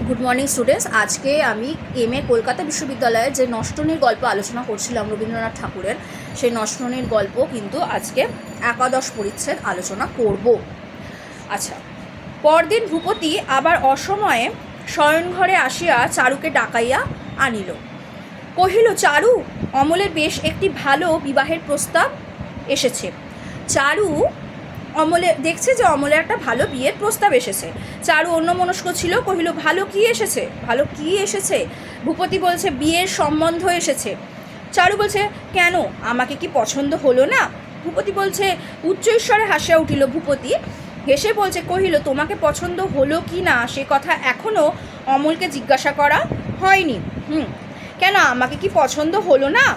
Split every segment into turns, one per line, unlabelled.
Good morning students. আজকে আমি MA Kolkata বিশ্ববিদ্যালয়ে যে নষ্টনীর গল্প আলোচনা করছিলাম রবীন্দ্রনাথ ঠাকুরের, সেই নষ্টনীর গল্প কিন্তু আজকে একাদশ পরিচ্ছেদ আলোচনা করব। আচ্ছা, পরদিন ভূপতি আবার অসময়ে শয়নঘরে আসিয়া চারুকে ডাকাইয়া আনিল। কহিল, চারু, অমলের বেশ একটি ভালো বিবাহের প্রস্তাব এসেছে। চারু দেখছে যে অমলের একটা ভালো বিয়ের প্রস্তাব এসেছে। চারু অন্যমনস্ক ছিল, কহিল, ভালো কি এসেছে? ভালো কি এসেছে? ভূপতি বলছে, বিয়ের সম্বন্ধ এসেছে। চারু বলছে, কেন, আমাকে কি পছন্দ হলো না? ভূপতি বলছে, উচ্চৈশ্বরে হাসিয়া উঠিল ভূপতি। হেসে বলছে, কহিল, তোমাকে পছন্দ হলো কি না সে কথা এখনও অমলকে জিজ্ঞাসা করা হয়নি। কেন, আমাকে কি পছন্দ হলো না?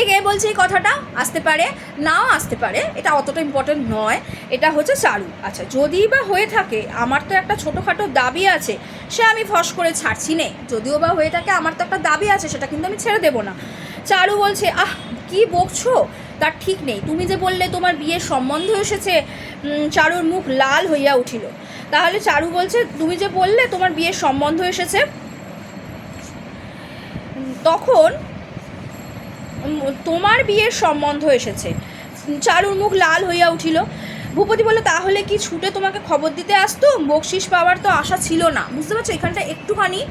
কে বলছে এই কথাটা? আসতে পারে, নাও আসতে পারে, এটা অতটা ইম্পর্টেন্ট নয়। এটা হচ্ছে চারু। আচ্ছা, যদি বা হয়ে থাকে, আমার তো একটা ছোটোখাটো দাবি আছে, সে আমি ফস করে ছাড়ছি নে। যদিও বা হয়ে থাকে, আমার তো একটা দাবি আছে, সেটা কিন্তু আমি ছেড়ে দেবো না। চারু বলছে, কি বকছো, তার ঠিক নেই। তুমি যে বললে তোমার বিয়ের সম্বন্ধ এসেছে। চারুর মুখ লাল হইয়া উঠিল। তাহলে চারু বলছে, তুমি যে বললে তোমার বিয়ের সম্বন্ধ এসেছে, তখন তোমার বিয়ের সম্বন্ধ এসেছে। চারুর মুখ লাল হইয়া উঠিল। ভূপতি বলল, তাহলে কি ছুটে তোমাকে খবর দিতে আসতুম? বকশিস পাওয়ার তো আশা ছিল না। বুঝতে পারছো, এখানটা একটুখানি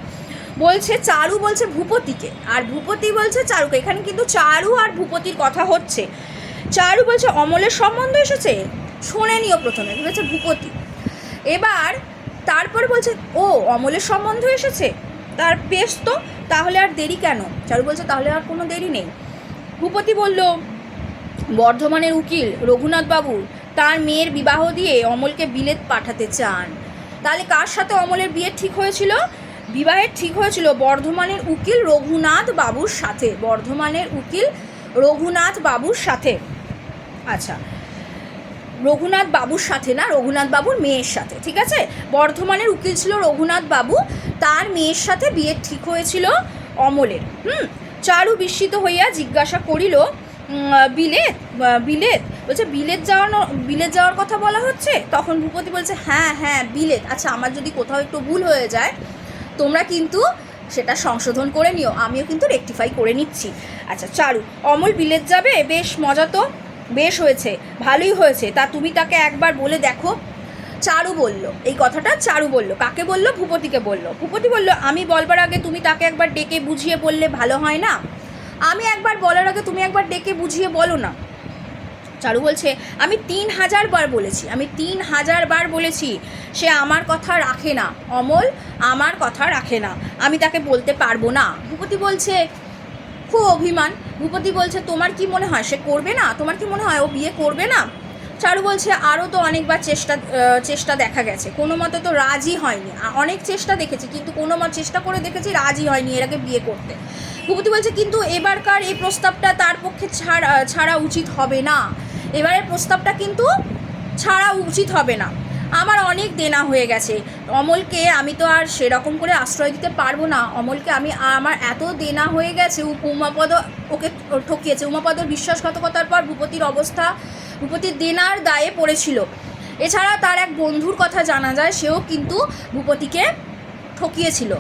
বলছে, চারু বলছে ভূপতিকে আর ভূপতি বলছে চারুকে। এখানে কিন্তু চারু আর ভূপতির কথা হচ্ছে। চারু বলছে অমলের সম্বন্ধ এসেছে, শোনে নিও প্রথমে, বলেছে ভূপতি। এবার তারপরে বলছে, ও অমলের সম্বন্ধ এসেছে, তার বেশ তো, তাহলে আর দেরি কেন? চারু বলছে, তাহলে আর কোনো দেরি নেই। ভূপতি বলল, বর্ধমানের উকিল রঘুনাথবাবু তার মেয়ের বিবাহ দিয়ে অমলকে বিলেত পাঠাতে চান। তাহলে কার সাথে অমলের বিয়ে ঠিক হয়েছিল? বিবাহের ঠিক হয়েছিল বর্ধমানের উকিল রঘুনাথ বাবুর সাথে। বর্ধমানের উকিল রঘুনাথ বাবুর সাথে। আচ্ছা, রঘুনাথ বাবুর সাথে না, রঘুনাথ বাবুর মেয়ের সাথে। ঠিক আছে, বর্ধমানের উকিল ছিল রঘুনাথ বাবু, তার মেয়ের সাথে বিয়ে ঠিক হয়েছিল অমলের। চারু বিস্মিত হইয়া জিজ্ঞাসা করিল, বিলেত? বিলেত? বলছে, বিলেত যাওয়ার কথা বলা হচ্ছে? তখন ভূপতি বলছে, হ্যাঁ বিলেত। আচ্ছা, আমার যদি কোথাও একটু ভুল হয়ে যায়, তোমরা কিন্তু সেটা সংশোধন করে নিও, আমিও কিন্তু রেকটিফাই করে নিচ্ছি। আচ্ছা, চারু, অমল বিলেত যাবে? বেশ মজা তো, বেশ হয়েছে, ভালোই হয়েছে, তা তুমি তাকে একবার বলে দেখো। চারু বলল এই কথাটা। চারু বলল, কাকে বলল? ভূপতিকে বলল। ভূপতি বলল, আমি বলবার আগে তুমি তাকে একবার ডেকে বুঝিয়ে বললে ভালো হয় না? আমি একবার বলার আগে তুমি একবার ডেকে বুঝিয়ে বলো না। চারু বলছে, আমি 3000 বার বলেছি, আমি 3000 বার বলেছি, সে আমার কথা রাখে না। অমল আমার কথা রাখে না, আমি তাকে বলতে পারবো না। ভূপতি বলছে, খুব অভিমান। ভূপতি বলছে, তোমার কি মনে হয় সে করবে না? তোমার কি মনে হয় ও বিয়ে করবে না? চারু বলছে, আরও তো অনেকবার চেষ্টা দেখা গেছে, কোনো মতে তো রাজি হয়নি। অনেক চেষ্টা দেখেছি, কিন্তু কোনো চেষ্টা করে দেখেছি, রাজি হয়নি এর আগে বিয়ে করতে। ভূপতি বলছে, কিন্তু এবারকার এই প্রস্তাবটা তার পক্ষে ছাড়া উচিত হবে না। এবারের প্রস্তাবটা কিন্তু ছাড়া উচিত হবে না। আমার অনেক দেনা হয়ে গেছে অমলকে, আমি তো আর সেরকম করে আশ্রয় দিতে পারবো না অমলকে। আমার এত দেনা হয়ে গেছে। উমাপদ ওকে ঠকিয়েছে। উমাপদর বিশ্বাসঘাতকতার পর ভূপতির দেনার দায়ে পড়েছিল। এছাড়া তার এক বন্ধুর কথা জানা যায়, সেও কিন্তু ভূপতিকে ঠকিয়েছিল।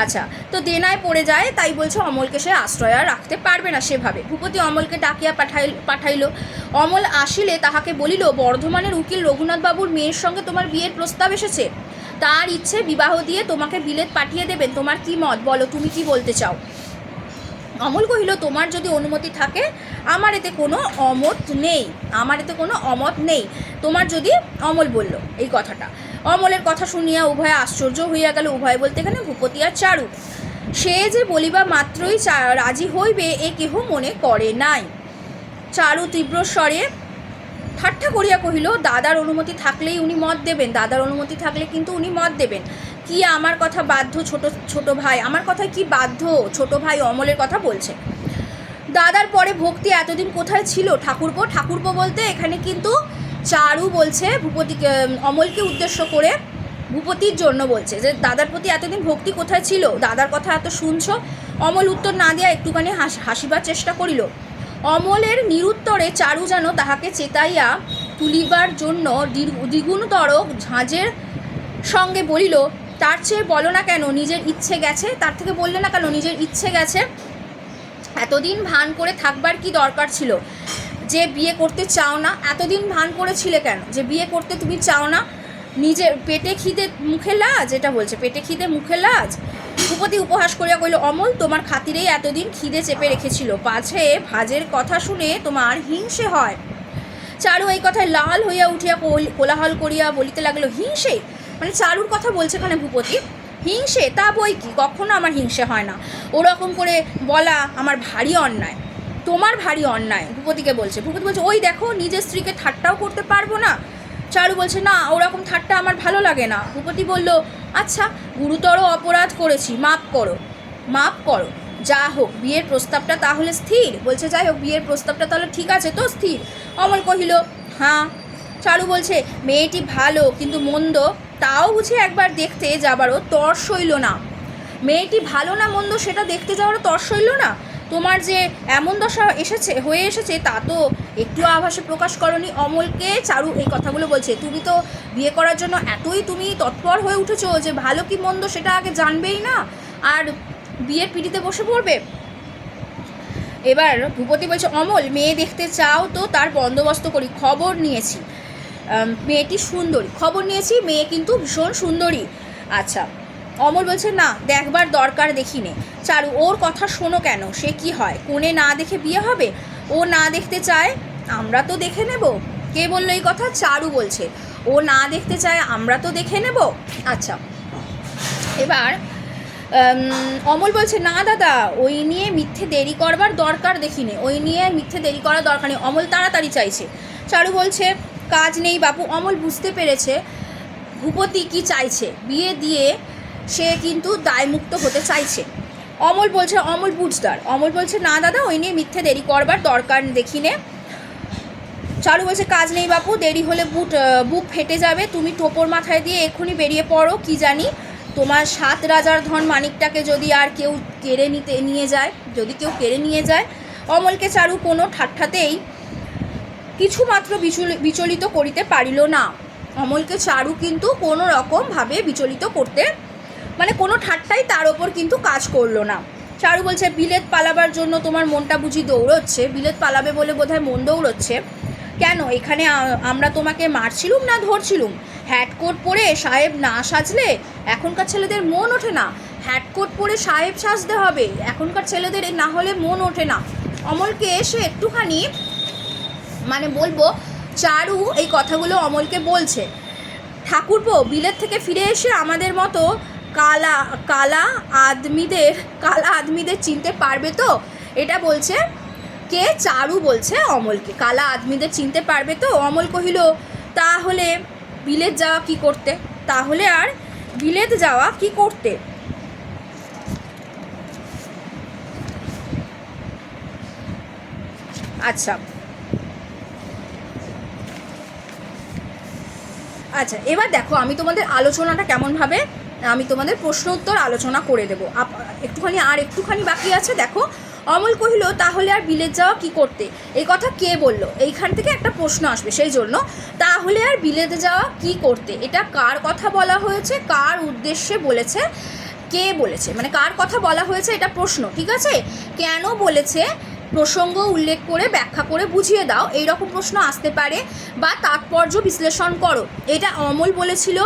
আচ্ছা, তো দেনায় পড়ে যায়, তাই বলছে অমলকে সে আশ্রয় আর রাখতে পারবে না সেভাবে। ভূপতি অমলকে ডাকিয়া পাঠাইল। অমল আসিলে তাহাকে বলিল, বর্ধমানের উকিল রঘুনাথবাবুর মেয়ের সঙ্গে তোমার বিয়ের প্রস্তাব এসেছে, তার ইচ্ছে বিবাহ দিয়ে তোমাকে বিলেত পাঠিয়ে দেবেন। তোমার কি মত, বলো, তুমি কি বলতে চাও? অমল কহিল, তোমার যদি অনুমতি থাকে, আমার এতে কোনো অমত নেই, তোমার যদি। অমল বলল এই কথাটা। অমলের কথা শুনিয়া উভয়ে আশ্চর্য হইয়া গেল। উভয় বলতে এখানে ভূপতি আর চারু। সে যে বলিবা মাত্রই রাজি হইবে এ কেহ মনে করে নাই। চারু তীব্র স্বরে ঠাট্টা করিয়া কহিল, দাদার অনুমতি থাকলেই উনি মত দেবেন, দাদার অনুমতি থাকলে কিন্তু উনি মত দেবেন। কি আমার কথা বাধ্য ছোট ভাই? আমার কথায় কি বাধ্য? ছোট ভাই অমলের কথা বলছে। দাদার পরে ভক্তি এতদিন কোথায় ছিল? ঠাকুরপো বলতে এখানে কিন্তু চারু বলছে ভূপতিকে, অমলকে উদ্দেশ্য করে ভূপতির জন্য বলছে যে দাদার প্রতি এতদিন ভক্তি কোথায় ছিল? দাদার কথা এত শুনছো। অমল উত্তর না দিয়া একটুখানি হাসিবার চেষ্টা করিল। অমলের নিরুত্তরে চারু যেন তাহাকে চেতাইয়া তুলিবার জন্য দ্বিগুণতর ঝাঁজের সঙ্গে বলিল, তার চেয়ে বলো না কেন নিজের ইচ্ছে গেছে, তার থেকে বললে না কেন নিজের ইচ্ছে গেছে? এতদিন ভান করে থাকবার কি দরকার ছিল যে বিয়ে করতে চাও না? এতদিন ভান করেছিলে কেন যে বিয়ে করতে তুমি চাও না? নিজের পেটে খিদে মুখে লাজ, এটা বলছে পেটে খিদে মুখে লাজ। ভূপতি উপহাস করিয়া কইল, অমল তোমার খাতিরেই এতদিন খিদে চেপে রেখেছিল, পাছে ভাজের কথা শুনে তোমার হিংসে হয়। চারু এই কথায় লাল হইয়া উঠিয়া কোলাহল করিয়া বলিতে লাগলো, হিংসে? মানে চারুর কথা বলছে এখানে ভূপতি। হিংসে? তা বই কি, কখনো আমার হিংসে হয় না। ওরকম করে বলা আমার ভারী অন্যায়, তোমার ভারী অন্যায়। ভূপতিকে বলছে, ভূপতি বলছে ওই দেখো নিজের স্ত্রীকে ঠাট্টাও করতে পারবো না। চারু বলছে না, ওরকম ঠাট্টা আমার ভালো লাগে না। ভূপতি বলল, আচ্ছা গুরুতর অপরাধ করেছি, মাপ করো, মাপ করো। যা হোক বিয়ের প্রস্তাবটা তাহলে স্থির? বলছে যাই হোক বিয়ের প্রস্তাবটা তাহলে ঠিক আছে তো, স্থির? অমল কহিল হ্যাঁ। চারু বলছে মেয়েটি ভালো কিন্তু মন্দ, তাও বুঝি একবার দেখতে যাবারও তর সইল না। মেয়েটি ভালো না মন্দ সেটা দেখতে যাওয়ারও তর সইল না? তোমার যে এমন দশা হয়ে এসেছে তা তো একটু আভাসে প্রকাশ করনি। অমলকে চারু এই কথাগুলো বলছে, তুমি তো বিয়ে করার জন্য এতই তুমি তৎপর হয়ে উঠেছো যে ভালো কি মন্দ সেটা আগে জানবেই না, আর বিয়ের পিড়িতে বসে পড়বে। এবার ভূপতি বলছে, অমল মেয়ে দেখতে চাও তো তার বন্দোবস্ত করি, খবর নিয়েছি মেয়েটি সুন্দরী, খবর নিয়েছি মেয়ে কিন্তু ভীষণ সুন্দরী। আচ্ছা। অমল বলছে না, দেখবার দরকার দেখি নে। চারু, ওর কথা শোনো কেন, সে কি হয় কোণে না দেখে বিয়ে হবে? ও না দেখতে চায়, আমরা তো দেখে নেব। কে বললো এই কথা? চারু বলছে ও না দেখতে চায়, আমরা তো দেখে নেব। আচ্ছা। এবার অমল বলছে না দাদা, ওই নিয়ে মিথ্যে দেরি করবার দরকার দেখি নে, ওই নিয়ে মিথ্যে দেরি করার দরকার নেই। অমল তাড়াতাড়ি চাইছে। চারু বলছে কাজ নেই বাপু। অমল বুঝতে পেরেছে ভূপতি কি চাইছে, বিয়ে দিয়ে সে কিন্তু দায়মুক্ত হতে চাইছে। অমল বলছে, অমল বুঝদার। অমল বলছে না দাদা, ওই নিয়ে মিথ্যে দেরি করবার দরকার দেখি নে। চারু বলছে কাজ নেই বাপু, দেরি হলে বুক ফেটে যাবে, তুমি টোপর মাথায় দিয়ে এক্ষুনি বেরিয়ে পড়ো। কি জানি তোমার 7 রাজার ধন মানিকটাকে যদি আর কেউ নিয়ে যায়, যদি কেউ কেড়ে নিয়ে যায়। অমলকে চারু কোনো ঠাট্টাতেই কিছুমাত্র বিচলিত করিতে পারিল না। অমলকে চারু কিন্তু কোনো রকমভাবে বিচলিত করতে, মানে কোনো ঠাট্টাই তার ওপর কিন্তু কাজ করলো না। চারু বলছে বিলেত পালাবার জন্য তোমার মনটা বুঝি দৌড়চ্ছে, বিলেত পালাবে বলে বোধহয় মন দৌড়চ্ছে। কেন এখানে আমরা তোমাকে মারছিলুম না ধরছিলুম? হ্যাটকোট পরে সাহেব না সাজলে এখনকার ছেলেদের মন ওঠে না। হ্যাটকোট পরে সাহেব সাজতে হবে, এখনকার ছেলেদের না হলে মন ওঠে না। অমলকে এসে একটুখানি মানে বলবো, চারু এই কথাগুলো অমলকে বলছে, ঠাকুরপো বিলেত থেকে ফিরে এসে আমাদের মতো কালা কালা আদমিদের চিনতে পারবে তো? এটা বলছে কে? চারু বলছে অমলকে, কালা আদমিদের চিনতে পারবে তো? অমল কহিল তাহলে বিলেত যাওয়া কি করতে? তাহলে আর বিলেত যাওয়া কি করতে? আচ্ছা আচ্ছা, এবার দেখো আমি তোমাদের আলোচনাটা কেমনভাবে, আমি তোমাদের প্রশ্ন উত্তর আলোচনা করে দেবো। একটুখানি বাকি আছে। দেখো অমল কহিল তাহলে আর বিলেত যাওয়া কি করতে? এই কথা কে বলল? এইখান থেকে একটা প্রশ্ন আসবে, সেই জন্য তাহলে আর বিলেত যাওয়া কি করতে, এটা কার কথা বলা হয়েছে, কার উদ্দেশ্যে বলেছে, কে বলেছে, মানে কার কথা বলা হয়েছে এটা প্রশ্ন, ঠিক আছে? কেন বলেছে প্রসঙ্গ উল্লেখ করে ব্যাখ্যা করে বুঝিয়ে দাও, এই রকম প্রশ্ন আসতে পারে, বা তাৎপর্য বিশ্লেষণ করো। এটা অমল বলেছিল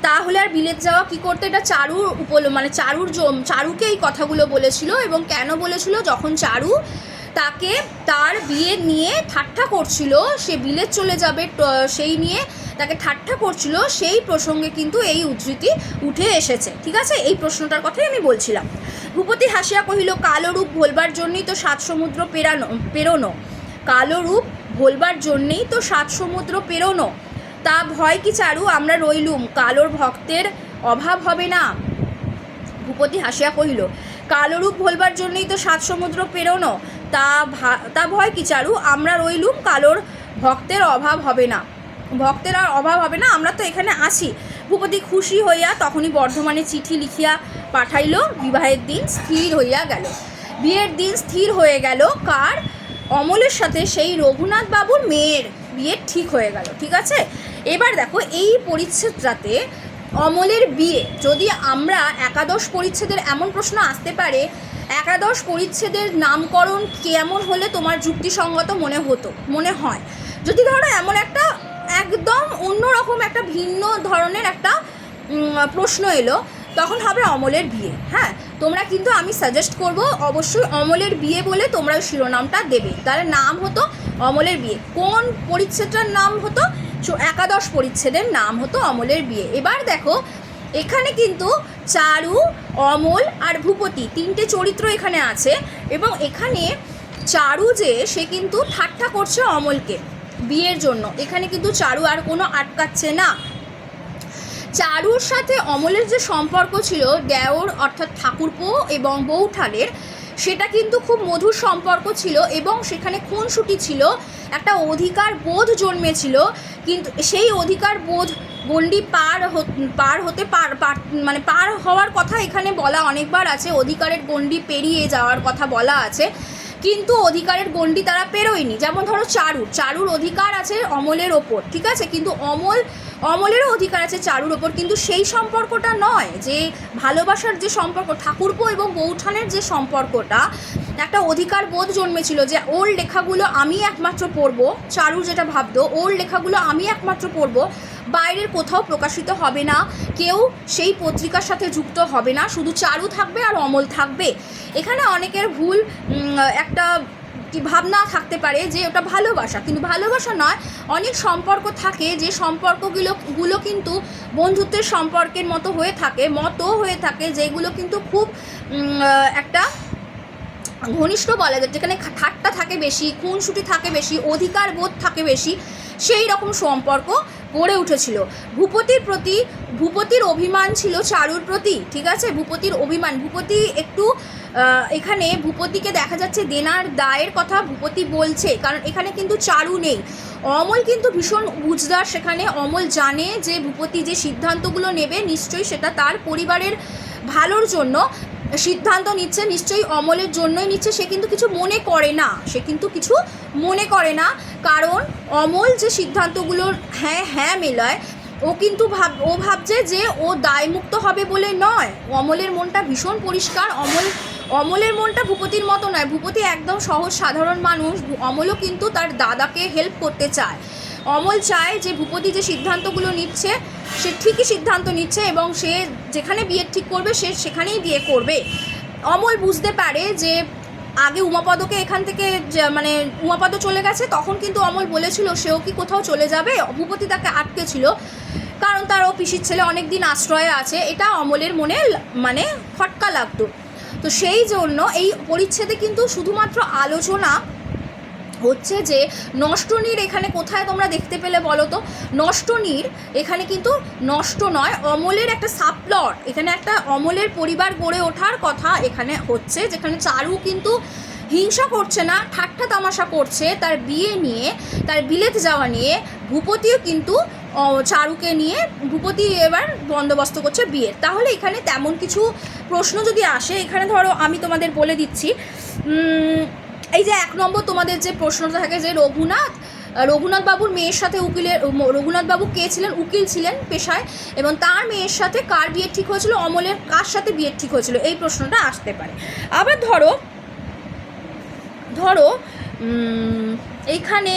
তাহলে আর বিলেত যাওয়া কি করতে, এটা চারুর চারুকে এই কথাগুলো বলেছিল। এবং কেন বলেছিল? যখন চারু তাকে তার বিয়ে নিয়ে ঠাট্টা করছিল, সে বিলেত চলে যাবে সেই নিয়ে তাকে ঠাট্টা করছিল, সেই প্রসঙ্গে কিন্তু এই উদ্ধৃতি উঠে এসেছে, ঠিক আছে? এই প্রশ্নটার কথাই আমি বলছিলাম। ভূপতি হাসিয়া কহিল কালো রূপ ভোলবার জন্যই তো 7 সমুদ্র পেরোনো, কালো রূপ ভোলবার জন্যেই তো 7 সমুদ্র পেরোনো। তা ভয় কি চারু, আমরা রইলুম, কালোর ভক্তের অভাব হবে না। ভূপতি হাসিয়া কহিল কালো রূপ ভোলবার জন্যই তো 7 সমুদ্র পেরোনো, তা ভয় কি চারু, আমরা রইলুম, কালোর ভক্তের অভাব হবে না, ভক্তের আর অভাব হবে না, আমরা তো এখানে আছি। ভূপতি খুশি হইয়া তখনই বর্ধমানে চিঠি লিখিয়া পাঠাইল। বিবাহের দিন স্থির হইয়া গেল। বিয়ের দিন স্থির হয়ে গেল কার? অমলের সাথে সেই রঘুনাথ বাবুর মেয়ের বিয়ে ঠিক হয়ে গেল, ঠিক আছে? এবার দেখো এই পরিচ্ছেদটাতে অমলের বিয়ে, যদি আমরা একাদশ পরিচ্ছেদের এমন প্রশ্ন আসতে পারে, একাদশ পরিচ্ছেদের নামকরণ কেমন হলে তোমার যুক্তিসঙ্গত মনে হয়, যদি ধরো এমন একটা একদম অন্যরকম একটা ভিন্ন ধরনের একটা প্রশ্ন এলো, তখন হবে অমলের বিয়ে। হ্যাঁ, তোমরা কিন্তু আমি সাজেস্ট করব অবশ্যই অমলের বিয়ে বলে তোমরা শিরোনামটা দেবে, তাহলে নাম হতো অমলের বিয়ে। কোন পরিচ্ছেদটার নাম হতো? একাদশ পরিচ্ছেদের নাম হতো অমলের বিয়ে। এবার দেখো এখানে কিন্তু চারু, অমল আর ভূপতি তিনটে চরিত্র এখানে আছে, এবং এখানে চারু যে সে কিন্তু ঠাট্টা করছে অমলকে বিয়ের জন্য। এখানে কিন্তু চারু আর কোনো আটকাচ্ছে না। চারুর সাথে অমলের যে সম্পর্ক ছিল দেওর অর্থাৎ ঠাকুরপো এবং বৌঠানের, সেটা কিন্তু খুব মধুর সম্পর্ক ছিল, এবং সেখানে খুনসুটি ছিল, একটা অধিকার বোধ জন্মেছিল। কিন্তু সেই অধিকার বোধ গণ্ডি পার হওয়ার কথা এখানে বলা অনেকবার আছে, অধিকারের গণ্ডি পেরিয়ে যাওয়ার কথা বলা আছে, কিন্তু অধিকারের গণ্ডি তারা পেরোয়নি। যেমন ধরো চারুর অধিকার আছে অমলের ওপর, ঠিক আছে, কিন্তু অমলেরও অধিকার আছে চারুর ওপর, কিন্তু সেই সম্পর্কটা নয় যে ভালোবাসার যে সম্পর্ক, ঠাকুরপো এবং বৌঠানের যে সম্পর্কটা, একটা অধিকার বোধ জন্মেছিল যে ওর লেখাগুলো আমি একমাত্র পড়বো। চারু যেটা ভাবতো, ওর লেখাগুলো আমি একমাত্র পড়বো, বাইরের কোথাও প্রকাশিত হবে না, কেউ সেই পত্রিকার সাথে যুক্ত হবে না, শুধু চারু থাকবে আর অমল থাকবে। এখানে অনেকের ভুল একটা ভাবনা থাকতে পারে যে ওটা ভালোবাসা, কিন্তু ভালোবাসা নয়। অনেক সম্পর্ক থাকে যে সম্পর্কগুলো কিন্তু বন্ধুত্বের সম্পর্কের মতো হয়ে থাকে, যেগুলো কিন্তু খুব একটা ঘনিষ্ঠ বলা যায়, যেখানে ঠাট্টা থাকে বেশি, খুনসুটি থাকে বেশি, অধিকার বোধ থাকে বেশি, সেই রকম সম্পর্ক গড়ে উঠেছিল। ভূপতির অভিমান ছিল চারুর প্রতি, ঠিক আছে, ভূপতির অভিমান। ভূপতি একটু এখানে ভূপতিকে দেখা যাচ্ছে দেনার দায়ের কথা ভূপতি বলছে, কারণ এখানে কিন্তু চারু নেই। অমল কিন্তু ভীষণ বুঝদার, সেখানে অমল জানে যে ভূপতি যে সিদ্ধান্তগুলো নেবে নিশ্চয়ই সেটা তার পরিবারের ভালোর জন্য সিদ্ধান্ত নিচ্ছে, নিশ্চয়ই অমলের জন্যই নিচ্ছে। সে কিন্তু কিছু মনে করে না, কারণ অমল যে সিদ্ধান্তগুলোর হ্যাঁ মেলায়, ও ভাবছে যে ও দায়মুক্ত হবে বলে নয়। অমলের মনটা ভীষণ পরিষ্কার। অমলের মনটা ভূপতির মতো নয়, ভূপতি একদম সহজ সাধারণ মানুষ। অমলও কিন্তু তার দাদাকে হেল্প করতে চায়। অমল চায় যে ভূপতি যে সিদ্ধান্তগুলো নিচ্ছে সে ঠিকই সিদ্ধান্ত নিচ্ছে, এবং সে যেখানে বিয়ে ঠিক করবে সে সেখানেই বিয়ে করবে। অমল বুঝতে পারে যে আগে উমাপদকে এখান থেকে উমাপদ চলে গেছে, তখন কিন্তু অমল বলেছিল সেও কি কোথাও চলে যাবে, ভূপতি তাকে আটকে ছিল, কারণ তারও পিসির ছেলে অনেক দিন আশ্রয়ে আছে। এটা অমলের মনে খটকা লাগতো। তো সেই জন্য এই পরিচ্ছেদে কিন্তু শুধুমাত্র আলোচনা হচ্ছে যে নষ্টনীর এখানে কোথায় তোমরা দেখতে পেলে বলো তো? নষ্টনীর এখানে কিন্তু নষ্ট নয়, অমলের একটা সাবপ্লট, এখানে একটা অমলের পরিবার গড়ে ওঠার কথা এখানে হচ্ছে, যেখানে চারু কিন্তু হিংসা করছে না, ঠাট্টা তামাশা করছে তার বিয়ে নিয়ে, তার বিলেত যাওয়া নিয়ে। ভূপতিও কিন্তু চারুকে নিয়ে ভূপতি এবার বন্দোবস্ত করছে বিয়ের। তাহলে এখানে তেমন কিছু প্রশ্ন যদি আসে, এখানে ধরো আমি তোমাদের বলে দিচ্ছি, এই যে 1 নম্বর তোমাদের যে প্রশ্নটা থাকে যে রঘুনাথ বাবুর মেয়ের সাথে রঘুনাথ বাবু কে ছিলেন? উকিল ছিলেন পেশায়, এবং তার মেয়ের সাথে কার বিয়ে ঠিক হয়েছিল, অমলের কার সাথে বিয়ে ঠিক হয়েছিল, এই প্রশ্নটা আসতে পারে। আবার ধরো এইখানে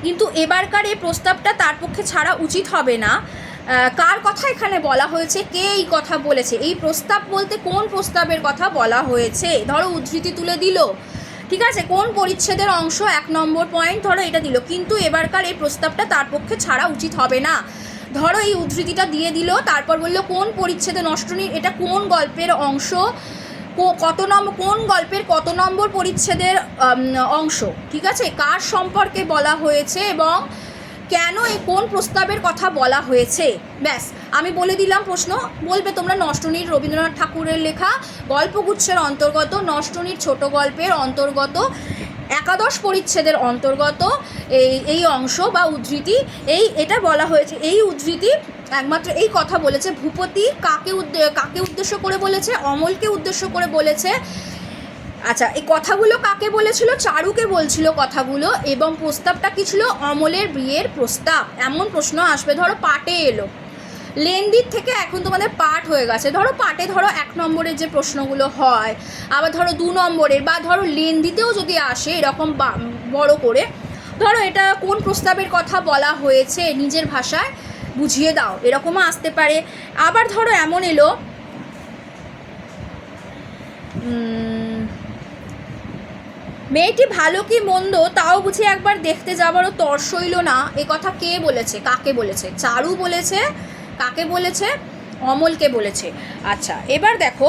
কিন্তু এবারকার এই প্রস্তাবটা তার পক্ষে ছাড়া উচিত হবে না। কার কথা এখানে বলা হয়েছে, কে এই কথা বলেছে? এই প্রস্তাব বলতে কোন প্রস্তাবের কথা বলা হয়েছে? ধরো উদ্ধৃতি তুলে দিল, ঠিক আছে, কোন পরিচ্ছেদের অংশ, 1 নম্বর পয়েন্ট ধরো এটা দিল, কিন্তু এবারকার এই প্রস্তাবটা তার পক্ষে ছাড়া উচিত হবে না। ধরো এই উদ্ধৃতিটা দিয়ে দিল, তারপর বললো কোন পরিচ্ছেদে নষ্টনী, এটা কোন গল্পের অংশ, কোন গল্পের কত নম্বর পরিচ্ছেদের অংশ, ঠিক আছে, কার সম্পর্কে বলা হয়েছে এবং কেন এই কোন প্রস্তাবের কথা বলা হয়েছে। ব্যাস আমি বলে দিলাম প্রশ্ন, বলবে তোমরা নষ্টনীর রবীন্দ্রনাথ ঠাকুরের লেখা গল্পগুচ্ছের অন্তর্গত, নষ্টনীর ছোট গল্পের অন্তর্গত, একাদশ পরিচ্ছেদের অন্তর্গত এই অংশ বা উদ্ধৃতি, এটা বলা হয়েছে। এই উদ্ধৃতি একমাত্র এই কথা বলেছে ভূপতি কাকে উদ্দেশ্য করে বলেছে? অমলকে উদ্দেশ্য করে বলেছে। আচ্ছা, এই কথাগুলো কাকে বলেছিল? চারুকে বলছিল কথাগুলো, এবং প্রস্তাবটা কী ছিল? অমলের বিয়ের প্রস্তাব। এমন প্রশ্ন আসবে, ধরো পাটে এলো, লেন্দির থেকে এখন তোমাদের পার্ট হয়ে গেছে। ধরো পার্টে ধরো 1 নম্বরের যে প্রশ্নগুলো হয়, আবার ধরো 2 নম্বরের, বা ধরো লেন্দিতেও যদি আসে এরকম বড় করে, ধরো এটা কোন প্রস্তাবের কথা বলা হয়েছে নিজের ভাষায় বুঝিয়ে দাও, এরকমও আসতে পারে। আবার ধরো এমন এলো মেয়েটি ভালো কি মন্দ তাও বুঝি একবার দেখতে যাবারও তর সইল না, এ কথা কে বলেছে, কাকে বলেছে? চারু বলেছে। কাকে বলেছে? অমলকে বলেছে। আচ্ছা, এবার দেখো,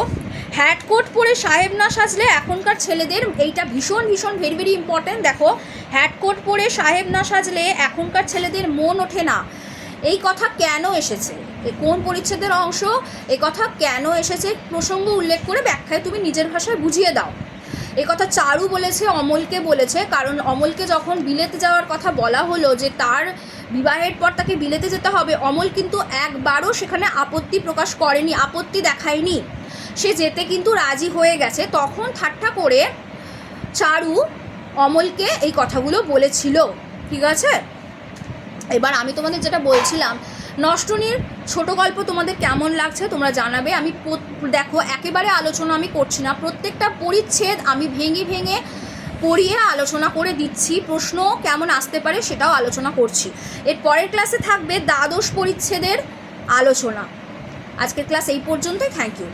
হ্যাট কোট পরে সাহেব না সাজলে এখনকার ছেলেদের, এইটা ভীষণ ভীষণ ভেরি ভেরি ইম্পর্ট্যান্ট। দেখো, হ্যাট কোট পরে সাহেব না সাজলে এখনকার ছেলেদের মন ওঠে না, এই কথা কেন এসেছে, কোন পরিচ্ছেদের অংশ, এই কথা কেন এসেছে প্রসঙ্গ উল্লেখ করে ব্যাখ্যায় তুমি নিজের ভাষায় বুঝিয়ে দাও। এ কথা চারু বলেছে, অমলকে বলেছে। কারণ অমলকে যখন বিলেতে যাওয়ার কথা বলা হলো যে তার বিবাহের পর তাকে বিলেতে যেতে হবে, অমল কিন্তু একবারও সেখানে আপত্তি প্রকাশ করেনি, আপত্তি দেখায়নি, সে যেতে কিন্তু রাজি হয়ে গেছে। তখন ঠাট্টা করে চারু অমলকে এই কথাগুলো বলেছিল, ঠিক আছে? এবার আমি তোমাদের যেটা বলছিলাম, নষ্টনীর ছোট গল্প তোমাদের কেমন লাগছে তোমরা জানাবে। আমি দেখো একেবারে আলোচনা আমি করছি না, প্রত্যেকটা পরিচ্ছেদ আমি ভেঙে ভেঙে পড়িয়ে আলোচনা করে দিচ্ছি, প্রশ্ন কেমন আসতে পারে সেটাও আলোচনা করছি। এর পরের ক্লাসে থাকবে দ্বাদশ পরিচ্ছেদের আলোচনা। আজকের ক্লাস এই পর্যন্তই, থ্যাংক ইউ।